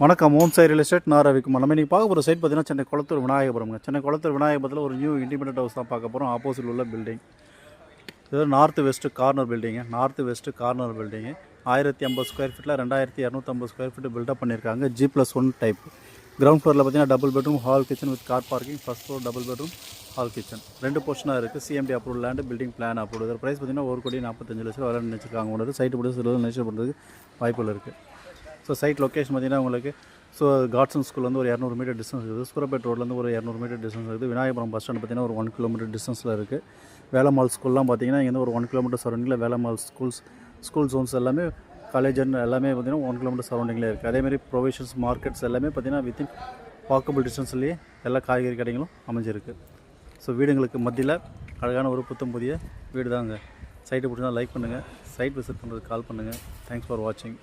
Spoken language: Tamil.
வணக்கம். ஓன் சை ரியல் எஸ்டேட் நான் ரவிக்குமார். நம்ம இன்றைக்கி பார்க்க போகிற சைட் பார்த்தீங்கன்னா சென்னை குளத்தூர் விநாயகபுரம்ங்க. சென்னை குளத்தூர் விநாயகபுரத்தில் ஒரு நியூ இண்டிபெண்டன்ட் ஹவுஸ் தான் பார்க்க போகிறோம். ஆப்போசிட் உள்ள பில்டிங் இது north west corner building. 1050 square ஃபீட்டில் 2250 ஸ்கொயர் ஃபீட்டு பில்டப் பண்ணியிருக்காங்க. G+1 type. கிரவுண்ட் ஃப்ளோரில் பார்த்தீங்கன்னா double bedroom hall kitchen with car parking. First floor double bedroom hall kitchen 2 போர்ஷனாக இருக்குது. CMD approval land, building plan approval. இதோட ப்ரைஸ் பார்த்தீங்கன்னா 1,45,00,000 விலை நினச்சிருக்காங்க. ஒன்று சைட்டு பிடிச்சி நினைச்சு பண்ணுறதுக்கு வாய்ப்புகள் இருக்குது. ஸோ சைட் லொக்கேஷன் பார்த்தீங்கன்னா உங்களுக்கு காட்சன் ஸ்கூல் வந்து ஒரு 200 மீட்டர் டிஸ்டன்ஸ் இருக்குது. சூரப்பேட் ரோட்லேருந்து ஒரு 200 மீட்டர் டிஸ்டன்ஸ் இருக்குது. விநாயகபுரம் பஸ் ஸ்டாண்ட் பார்த்தீங்கன்னா ஒரு 1 கிலோமீட்டர் டிஸ்டன்ஸில் இருக்குது. வேலம்மாள் ஸ்கூல்லாம் பார்த்தீங்கன்னா இங்கேருந்து ஒரு 1 கிலோமீட்டர் சரௌண்டிங்கில் வேலம்மாள் ஸ்கூல் ஜோன்ஸ் எல்லாமே காலேஜ் எல்லாமே பார்த்தீங்கன்னா 1 கிலோமீட்டர் சரௌண்டிங்கில் இருக்குது. அதேமாதிரி ப்ரொவிஷன்ஸ் மார்க்கெட்ஸ் எல்லாமே பார்த்தீங்கன்னா வித்தின் வாக்கபிள் டிஸ்டன்ஸ்லேயே எல்லா காய்கறி கடைகளும் அமைஞ்சிருக்கு. ஸோ வீடுங்களுக்கு மத்தியில் அழகான ஒரு புத்தம் புதிய வீடு தாங்க. சைட்டை பிடிச்சா லைக் பண்ணுங்கள். சைட் விசிட் பண்ணுறதுக்கு கால் பண்ணுங்கள். தேங்க்ஸ் ஃபார் வாட்சிங்.